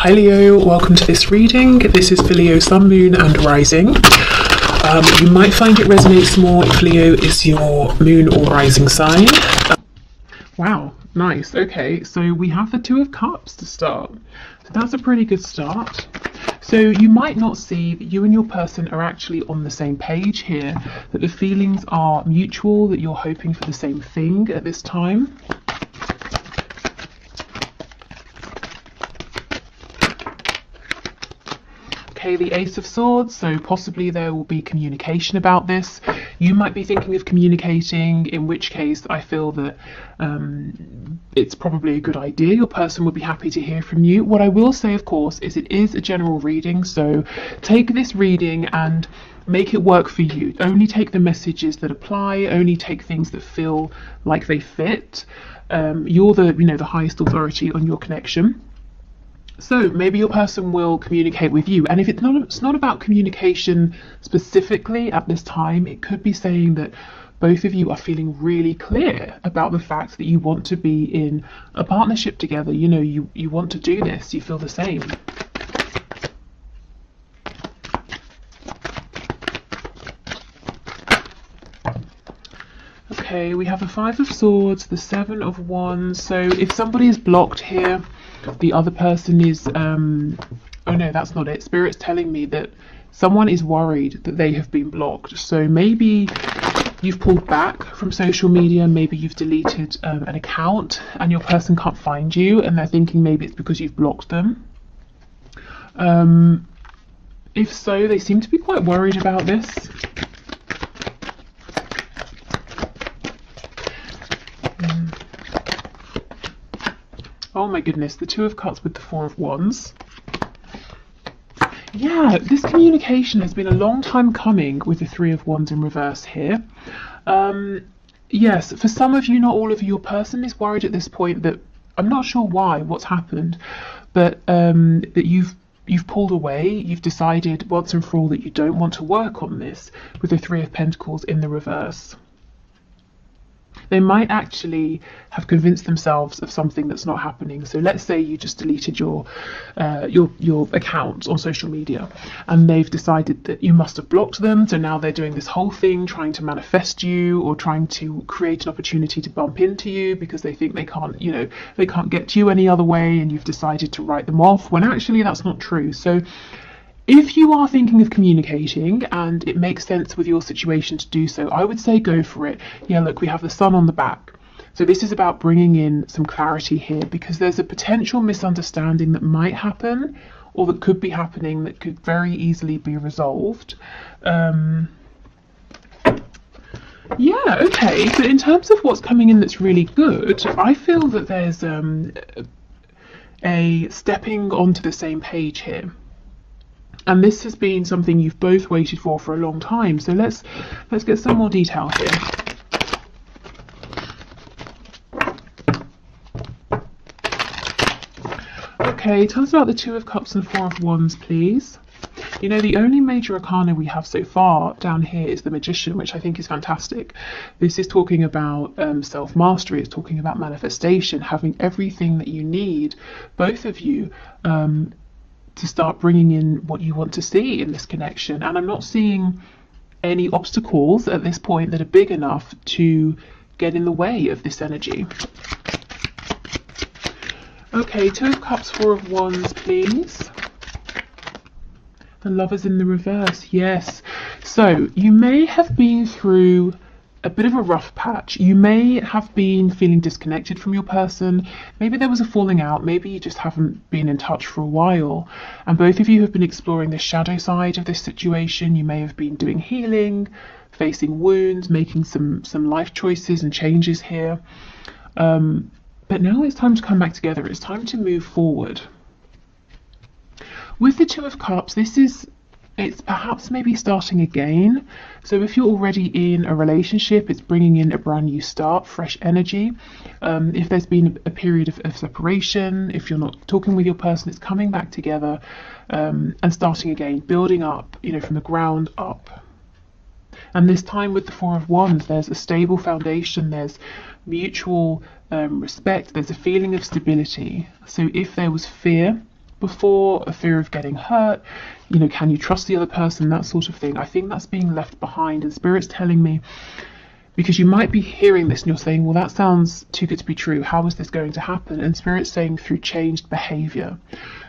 Hi Leo, welcome to this reading. This is for Leo Sun, Moon and Rising. You might find it resonates more if Leo is your moon or rising sign. Wow, nice. Okay, so we have the Two of Cups to start. So that's a pretty good start. So you might not see that you and your person are actually on the same page here, that the feelings are mutual, that you're hoping for the same thing at this time. Okay, the Ace of Swords, so possibly there will be communication about this. You might be thinking of communicating, in which case I feel that it's probably a good idea. Your person would be happy to hear from you. What I will say, of course, is it is a general reading, so take this reading and make it work for you. Only take the messages that apply, only take things that feel like they fit. You're the highest authority on your connection. So maybe your person will communicate with you, and if it's not about communication specifically at this time, it could be saying that both of you are feeling really clear about the fact that you want to be in a partnership together. You want to do this, you feel the same. Okay, we have the Five of Swords, the Seven of Wands. So if somebody is blocked here, the other person is oh no, that's not it. Spirit's telling me that someone is worried that they have been blocked. So maybe you've pulled back from social media, maybe you've deleted an account and your person can't find you and they're thinking maybe it's because you've blocked them. If so, they seem to be quite worried about this. Oh my goodness, the Two of Cups with the Four of Wands. Yeah, this communication has been a long time coming with the Three of Wands in reverse here. Yes, for some of you, not all of you, your person is worried at this point that, I'm not sure why, what's happened, but that you've pulled away, you've decided once and for all that you don't want to work on this with the Three of Pentacles in the reverse. They might actually have convinced themselves of something that's not happening. So let's say you just deleted your account on social media and they've decided that you must have blocked them. So now they're doing this whole thing trying to manifest you or trying to create an opportunity to bump into you because they think they can't get to you any other way, and you've decided to write them off when actually that's not true. So if you are thinking of communicating and it makes sense with your situation to do so, I would say go for it. Yeah, look, we have the Sun on the back. So this is about bringing in some clarity here because there's a potential misunderstanding that might happen or that could be happening that could very easily be resolved. Yeah, okay. So in terms of what's coming in that's really good, I feel that there's a stepping onto the same page here. And this has been something you've both waited for a long time. So let's get some more detail here. Okay, tell us about the Two of Cups and Four of Wands, please. The only major arcana we have so far down here is the Magician, which I think is fantastic. This is talking about self-mastery. It's talking about manifestation, having everything that you need, both of you, to start bringing in what you want to see in this connection. And I'm not seeing any obstacles at this point that are big enough to get in the way of this energy. Okay, Two of Cups, Four of Wands, please. The Lovers in the reverse, yes. So you may have been through a bit of a rough patch. You may have been feeling disconnected from your person. Maybe there was a falling out. Maybe you just haven't been in touch for a while. And both of you have been exploring the shadow side of this situation. You may have been doing healing, facing wounds, making some life choices and changes here. But now it's time to come back together. It's time to move forward. With the Two of Cups, it's perhaps maybe starting again. So if you're already in a relationship, it's bringing in a brand new start, fresh energy. If there's been a period of separation, if you're not talking with your person, it's coming back together and starting again, building up, from the ground up. And this time with the Four of Wands, there's a stable foundation, there's mutual respect, there's a feeling of stability. So if there was fear before, a fear of getting hurt, you know, can you trust the other person, that sort of thing. I think that's being left behind, and Spirit's telling me, because you might be hearing this and you're saying, well, that sounds too good to be true, how is this going to happen? And Spirit's saying through changed behavior.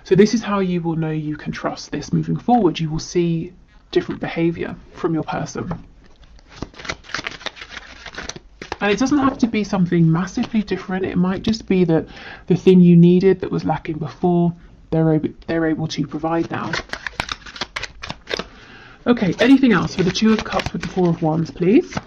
So this is how you will know you can trust this moving forward. You will see different behavior from your person. And it doesn't have to be something massively different. It might just be that the thing you needed that was lacking before, they're able to provide now. Okay, anything else for the Two of Cups with the Four of Wands, please?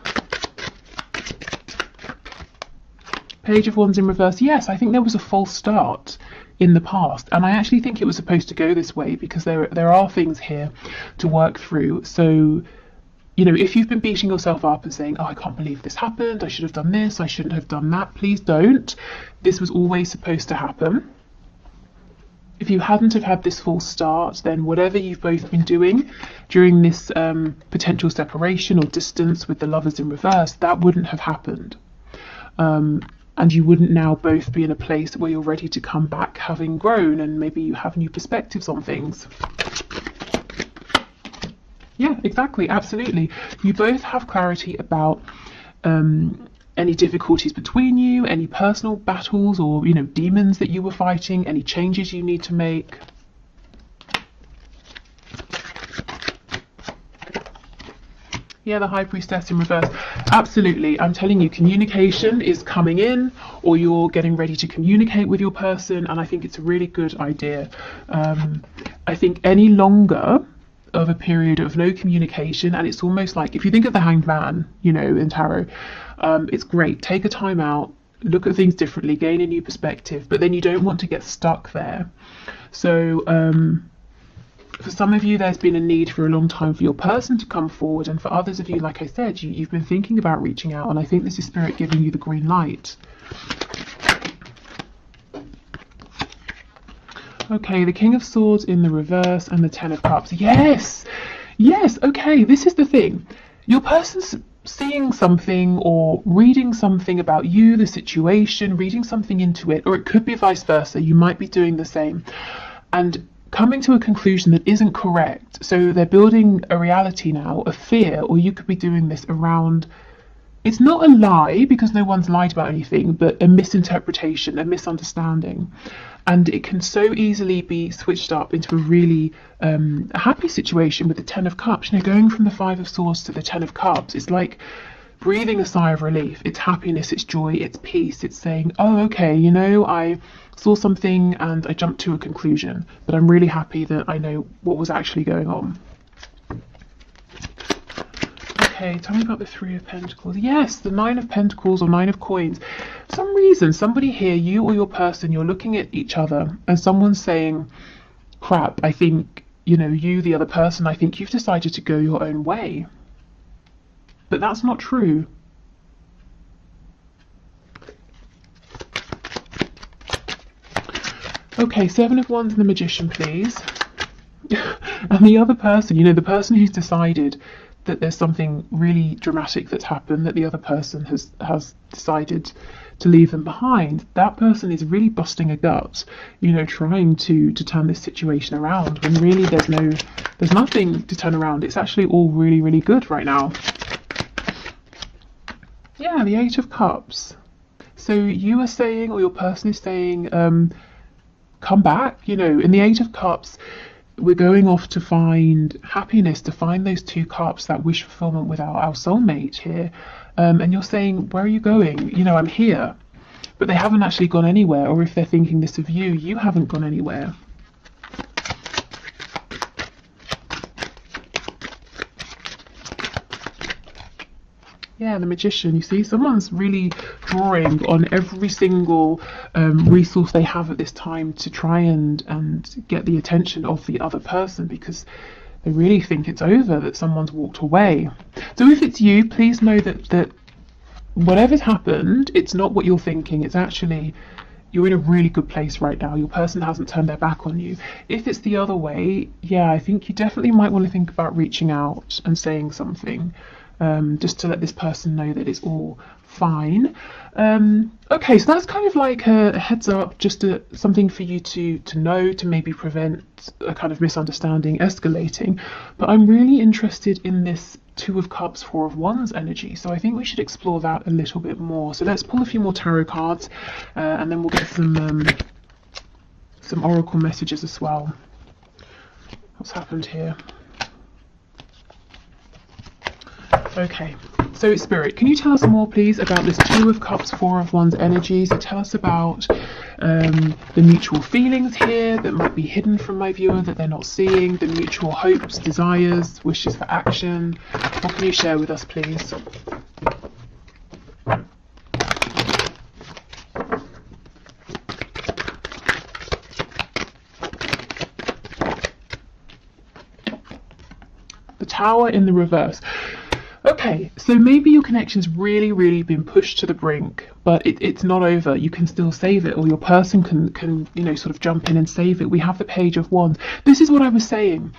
Page of Wands in reverse. Yes, I think there was a false start in the past, and I actually think it was supposed to go this way because there are things here to work through. So, you know, if you've been beating yourself up and saying, oh, I can't believe this happened, I should have done this, I shouldn't have done that, please don't. This was always supposed to happen. If you hadn't have had this false start, then whatever you've both been doing during this potential separation or distance with the Lovers in reverse, that wouldn't have happened. And you wouldn't now both be in a place where you're ready to come back having grown, and maybe you have new perspectives on things. Yeah, exactly, absolutely. You both have clarity about any difficulties between you, any personal battles or, you know, demons that you were fighting, any changes you need to make. Yeah, the High Priestess in reverse. Absolutely. I'm telling you, communication is coming in, or you're getting ready to communicate with your person, and I think it's a really good idea. I think any longer of a period of no communication, and it's almost like, if you think of the Hanged Man, you know, in tarot, it's great. Take a time out, look at things differently, gain a new perspective, but then you don't want to get stuck there. So, for some of you, there's been a need for a long time for your person to come forward, and for others of you, like I said, you've been thinking about reaching out, and I think this is Spirit giving you the green light. Okay, the King of Swords in the reverse and the Ten of Cups. Yes! Yes, okay, this is the thing. Your person's seeing something or reading something about you, the situation, reading something into it, or it could be vice versa. You might be doing the same. And coming to a conclusion that isn't correct. So they're building a reality now, a fear, or you could be doing this around, it's not a lie because no one's lied about anything, but a misinterpretation, a misunderstanding. And it can so easily be switched up into a really a happy situation with the Ten of Cups. You know, going from the Five of Swords to the Ten of Cups, it's like breathing a sigh of relief. It's happiness, it's joy, it's peace. It's saying, oh, okay, you know, I saw something and I jumped to a conclusion, but I'm really happy that I know what was actually going on. Okay, tell me about the Three of Pentacles. Yes, the Nine of Pentacles or Nine of Coins. For some reason, somebody here, you or your person, you're looking at each other and someone's saying, crap, I think, you know, you, the other person, I think you've decided to go your own way. But that's not true. Okay, Seven of Wands and the Magician, please. And the other person, you know, the person who's decided that there's something really dramatic that's happened, that the other person has decided to leave them behind, that person is really busting a gut, you know, trying to turn this situation around, when really there's nothing to turn around. It's actually all really, really good right now. Yeah, the Eight of Cups. So you are saying, or your person is saying, come back, you know, in the Eight of Cups, we're going off to find happiness, to find those two cups, that wish fulfillment with our soulmate here. And you're saying, where are you going? You know, I'm here. But they haven't actually gone anywhere. Or if they're thinking this of you, you haven't gone anywhere. Yeah, the Magician. You see, someone's really drawing on every single resource they have at this time to try and get the attention of the other person, because they really think it's over, that someone's walked away. So if it's you, please know that whatever's happened, it's not what you're thinking. It's actually, you're in a really good place right now. Your person hasn't turned their back on you. If it's the other way, yeah, I think you definitely might want to think about reaching out and saying something. Just to let this person know that it's all fine. Okay, so that's kind of like a heads up, just something for you to know, to maybe prevent a kind of misunderstanding escalating. But I'm really interested in this Two of Cups, Four of Wands energy, so I think we should explore that a little bit more. So let's pull a few more tarot cards, and then we'll get some oracle messages as well. What's happened here? Okay, so Spirit, can you tell us more, please, about this Two of Cups, Four of Wands energy? So tell us about the mutual feelings here that might be hidden from my viewer, that they're not seeing, the mutual hopes, desires, wishes for action. What can you share with us, please? The Tower in the reverse. Okay, so maybe your connection's really been pushed to the brink, but it's not over. You can still save it, or your person can sort of jump in and save it. We have the Page of Wands. This is what I was saying.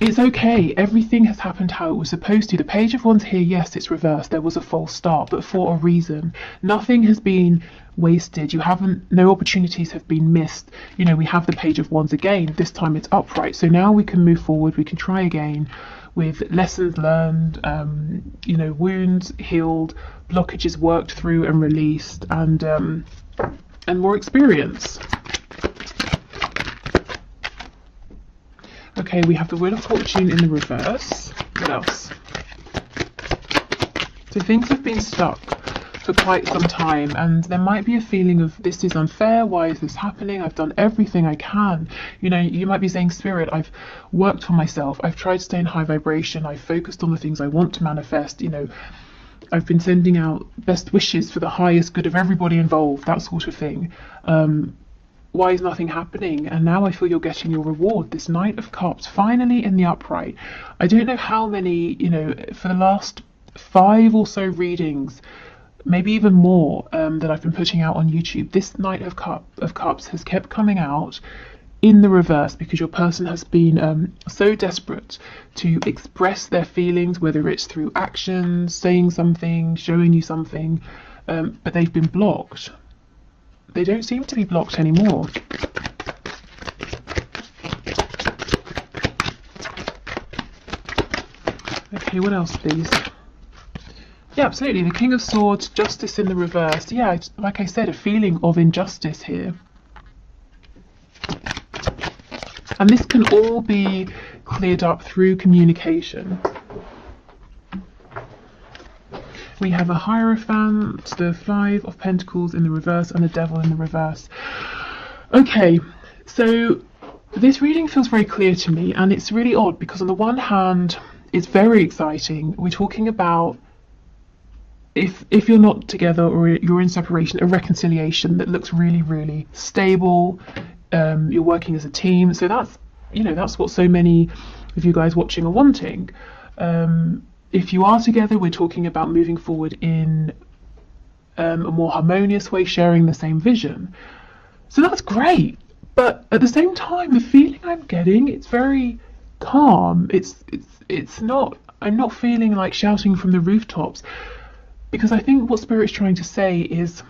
It's okay. Everything has happened how it was supposed to. The Page of Wands here, yes, it's reversed. There was a false start, but for a reason. Nothing has been wasted. No opportunities have been missed. We have the Page of Wands again. This time it's upright. So now we can move forward. We can try again, with lessons learned, wounds healed, blockages worked through and released, and more experience. Okay, we have the Wheel of Fortune in the reverse. What else? So things have been stuck for quite some time, and there might be a feeling of, this is unfair, why is this happening, I've done everything I can. You might be saying, Spirit, I've worked for myself, I've tried to stay in high vibration, I've focused on the things I want to manifest, I've been sending out best wishes for the highest good of everybody involved, that sort of thing. Why is nothing happening? And now I feel you're getting your reward. This Knight of Cups, finally in the upright. I don't know how many, for the last 5 or so readings, maybe even more, that I've been putting out on YouTube, this Knight of Cups has kept coming out in the reverse, because your person has been so desperate to express their feelings, whether it's through actions, saying something, showing you something, but they've been blocked. They don't seem to be blocked anymore. Okay, what else, please? Yeah, absolutely. The King of Swords, Justice in the reverse. Yeah, like I said, a feeling of injustice here. And this can all be cleared up through communication. We have a Hierophant, the Five of Pentacles in the reverse, and the Devil in the reverse. Okay, so this reading feels very clear to me, and it's really odd because on the one hand, it's very exciting. We're talking about, if you're not together or you're in separation, a reconciliation that looks really stable. You're working as a team, so that's what so many of you guys watching are wanting. If you are together, we're talking about moving forward in a more harmonious way, sharing the same vision. So that's great, but at the same time, the feeling I'm getting, it's very calm. It's not. I'm not feeling like shouting from the rooftops, because I think what Spirit's trying to say is,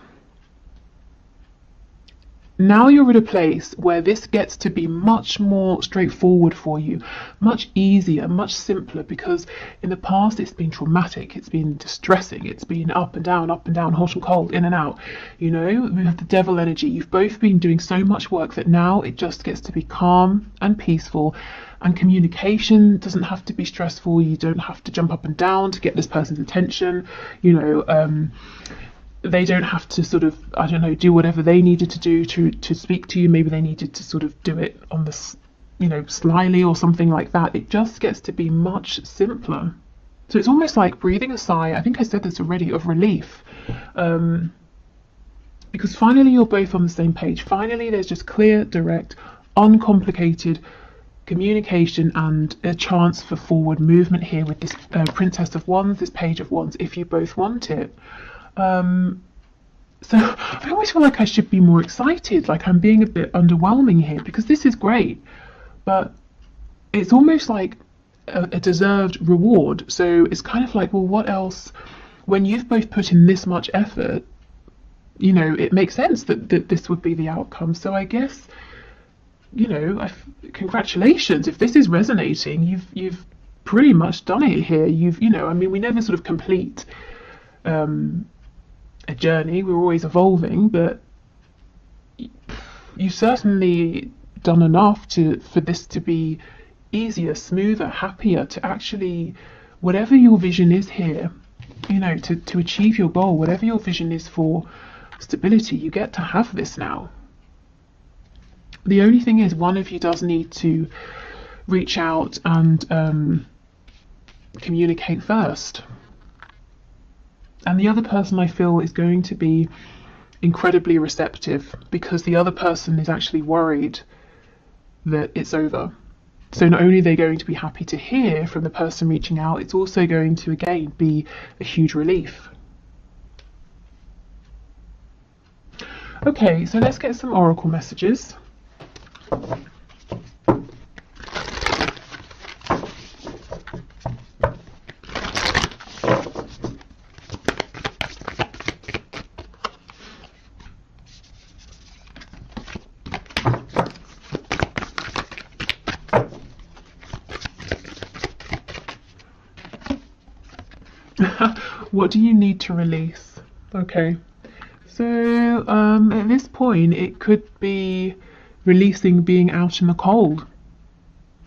now you're at a place where this gets to be much more straightforward for you, much easier, much simpler, because in the past it's been traumatic, it's been distressing, it's been up and down, hot and cold, in and out. We have the Devil energy. You've both been doing so much work that now it just gets to be calm and peaceful, and communication doesn't have to be stressful. You don't have to jump up and down to get this person's attention. They don't have to sort of, do whatever they needed to do to speak to you. Maybe they needed to sort of do it on the, slyly or something like that. It just gets to be much simpler. So it's almost like breathing a sigh, I think I said this already, of relief. Because finally you're both on the same page. Finally there's just clear, direct, uncomplicated communication and a chance for forward movement here with this Princess of Wands, this Page of Wands, if you both want it. So I always feel like I should be more excited, like I'm being a bit underwhelming here, because this is great, but it's almost like a deserved reward. So it's kind of like, well, what else when you've both put in this much effort, you know, it makes sense that this would be the outcome. So I guess, you know, congratulations. If this is resonating, you've pretty much done it here. You know, I mean, we never sort of complete a journey. We're always evolving, but you've certainly done enough for this to be easier, smoother, happier, to actually, whatever your vision is here, you know, to achieve your goal, whatever your vision is for stability, you get to have this now. The only thing is, one of you does need to reach out and communicate first. And the other person, I feel, is going to be incredibly receptive, because the other person is actually worried that it's over. So not only are they going to be happy to hear from the person reaching out, it's also going to, again, be a huge relief. Okay, so let's get some oracle messages. What do you need to release? Okay, so at this point it could be releasing being out in the cold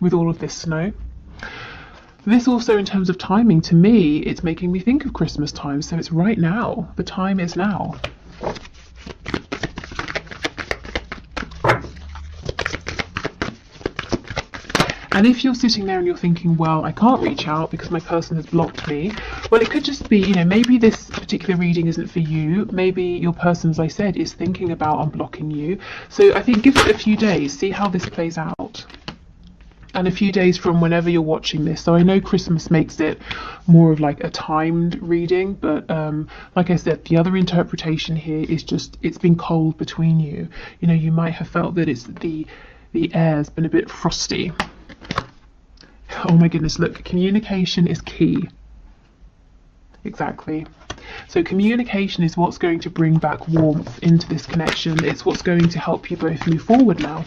with all of this snow. This also, in terms of timing, to me, it's making me think of Christmas time, so it's right now. The time is now. And if you're sitting there and you're thinking, well, I can't reach out because my person has blocked me, well, it could just be, you know, maybe this particular reading isn't for you. Maybe your person, as I said, is thinking about unblocking you. So I think give it a few days, see how this plays out. And a few days from whenever you're watching this. So I know Christmas makes it more of like a timed reading, but like I said, the other interpretation here is just, it's been cold between you. You know, you might have felt that it's the air's been a bit frosty. Oh my goodness, look, communication is key. Exactly. So communication is what's going to bring back warmth into this connection. It's what's going to help you both move forward now.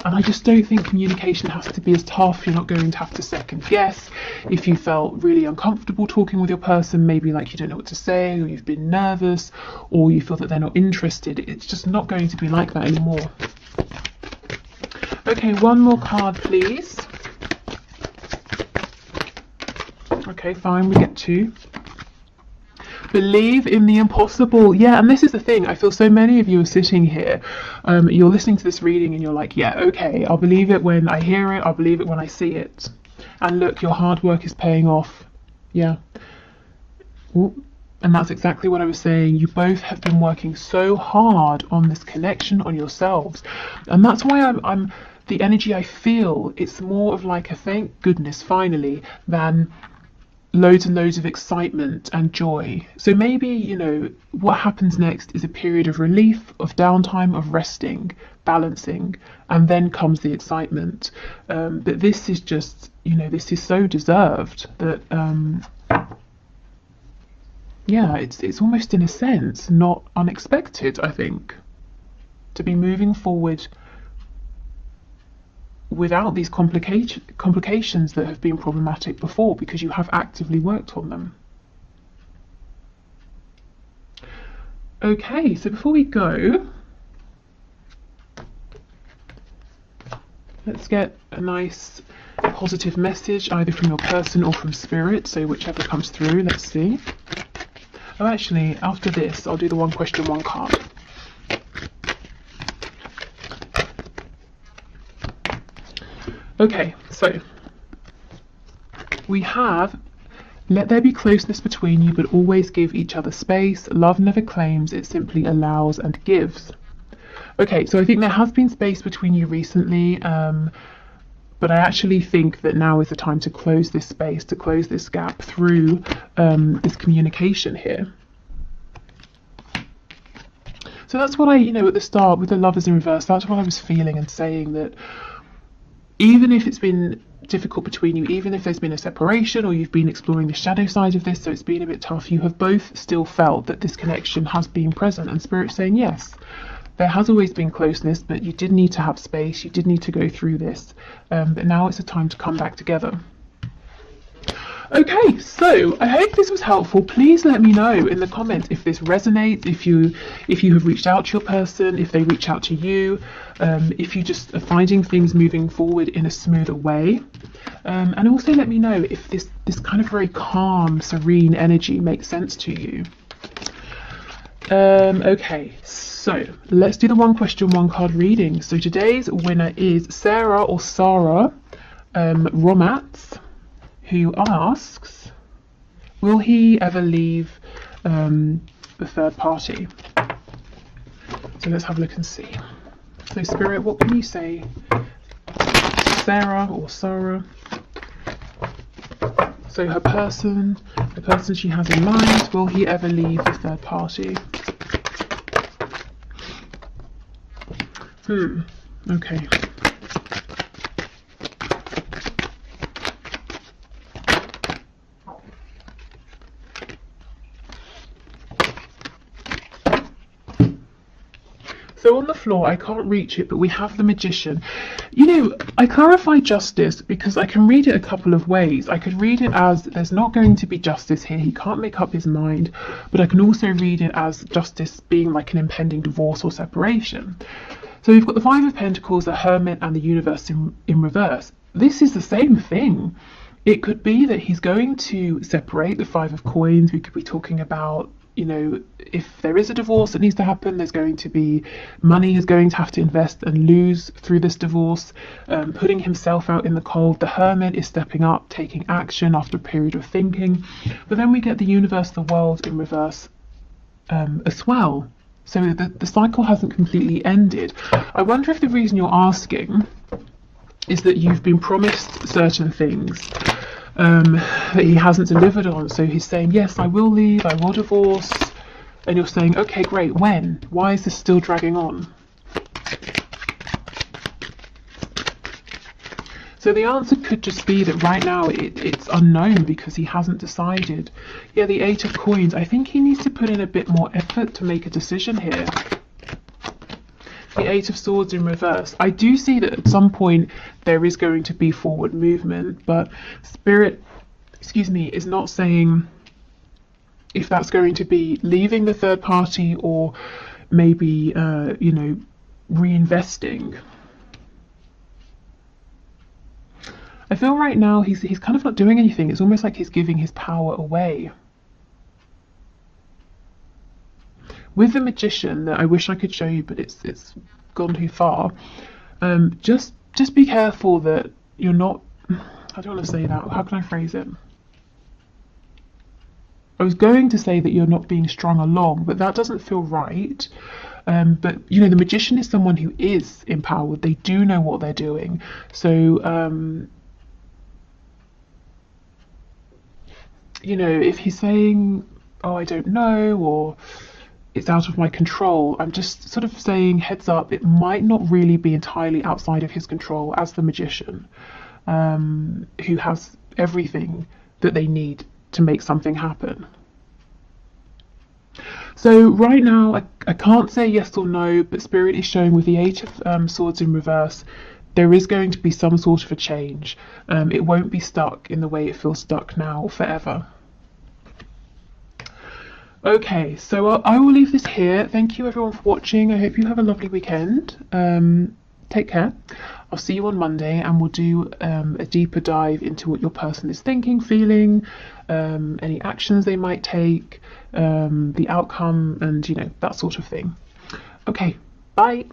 And I just don't think communication has to be as tough. You're not going to have to second guess. If you felt really uncomfortable talking with your person, maybe like you don't know what to say, or you've been nervous, or you feel that they're not interested, it's just not going to be like that anymore. Okay, one more card, please. Okay, fine, we get two. Believe in the impossible. Yeah, and this is the thing. I feel so many of you are sitting here. You're listening to this reading and you're like, yeah, okay, I'll believe it when I hear it. I'll believe it when I see it. And look, your hard work is paying off. Yeah. Ooh. And that's exactly what I was saying. You both have been working so hard on this connection, on yourselves. And that's why I'm the energy I feel, it's more of like a thank goodness finally than loads and loads of excitement and joy. So maybe, you know, what happens next is a period of relief, of downtime, of resting, balancing, and then comes the excitement. But this is just, you know, this is so deserved that, yeah, it's almost in a sense not unexpected, I think, to be moving forward without these complications that have been problematic before, because you have actively worked on them. Okay, so before we go, let's get a nice positive message either from your person or from spirit, so whichever comes through. Let's see. Oh, actually, after this I'll do the one question, one card. Okay, so we have, let there be closeness between you, but always give each other space. Love never claims, it simply allows and gives. Okay, so I think there has been space between you recently, but I actually think that now is the time to close this space, to close this gap through this communication here. So that's what I, you know, at the start with the Lovers in reverse, that's what I was feeling and saying, that even if it's been difficult between you, even if there's been a separation or you've been exploring the shadow side of this, so it's been a bit tough, you have both still felt that this connection has been present, and Spirit's saying yes, there has always been closeness, but you did need to have space, you did need to go through this, but now it's a time to come back together. Okay, so I hope this was helpful. Please let me know in the comments if this resonates, if you have reached out to your person, if they reach out to you, if you just are finding things moving forward in a smoother way. And also let me know if this kind of very calm, serene energy makes sense to you. Okay, so let's do the one question, one card reading. So today's winner is Sarah or Sarah Romats, who asks, will he ever leave the third party? So let's have a look and see. So Spirit, what can you say? Sarah or Sarah. So her person, the person she has in mind, will he ever leave the third party? Okay. So on the floor, I can't reach it, but we have the Magician. You know, I clarify justice because I can read it a couple of ways. I could read it as there's not going to be justice here, he can't make up his mind, but I can also read it as justice being like an impending divorce or separation. So we've got the Five of Pentacles, the Hermit, and the Universe in reverse. This is the same thing. It could be that he's going to separate. The Five of Coins, we could be talking about, you know, if there is a divorce that needs to happen, there's going to be money he's going to have to invest and lose through this divorce, putting himself out in the cold. The Hermit is stepping up, taking action after a period of thinking. But then we get the Universe, the World in reverse as well. So the cycle hasn't completely ended. I wonder if the reason you're asking is that you've been promised certain things that he hasn't delivered on. So he's saying, yes, I will leave, I will divorce. And you're saying, okay, great, when? Why is this still dragging on? So the answer could just be that right now it's unknown because he hasn't decided. Yeah, the Eight of Coins, I think he needs to put in a bit more effort to make a decision here. The Eight of Swords in reverse. I do see that at some point there is going to be forward movement, but Spirit, is not saying if that's going to be leaving the third party or maybe, reinvesting. I feel right now he's kind of not doing anything. It's almost like he's giving his power away. With the Magician, that I wish I could show you, but it's gone too far. Just be careful that you're not. I don't want to say that. How can I phrase it? I was going to say that you're not being strung along, but that doesn't feel right. But you know, the Magician is someone who is empowered. They do know what they're doing. So you know, if he's saying, "Oh, I don't know," or "It's out of my control," I'm just sort of saying, heads up, it might not really be entirely outside of his control as the Magician, who has everything that they need to make something happen. So right now, I can't say yes or no, but Spirit is showing with the Eight of Swords in reverse, there is going to be some sort of a change. It won't be stuck in the way it feels stuck now forever. Okay, so I will leave this here. Thank you everyone for watching. I hope you have a lovely weekend. Take care. I'll see you on Monday and we'll do a deeper dive into what your person is thinking, feeling, any actions they might take, the outcome, and you know, that sort of thing. Okay, bye.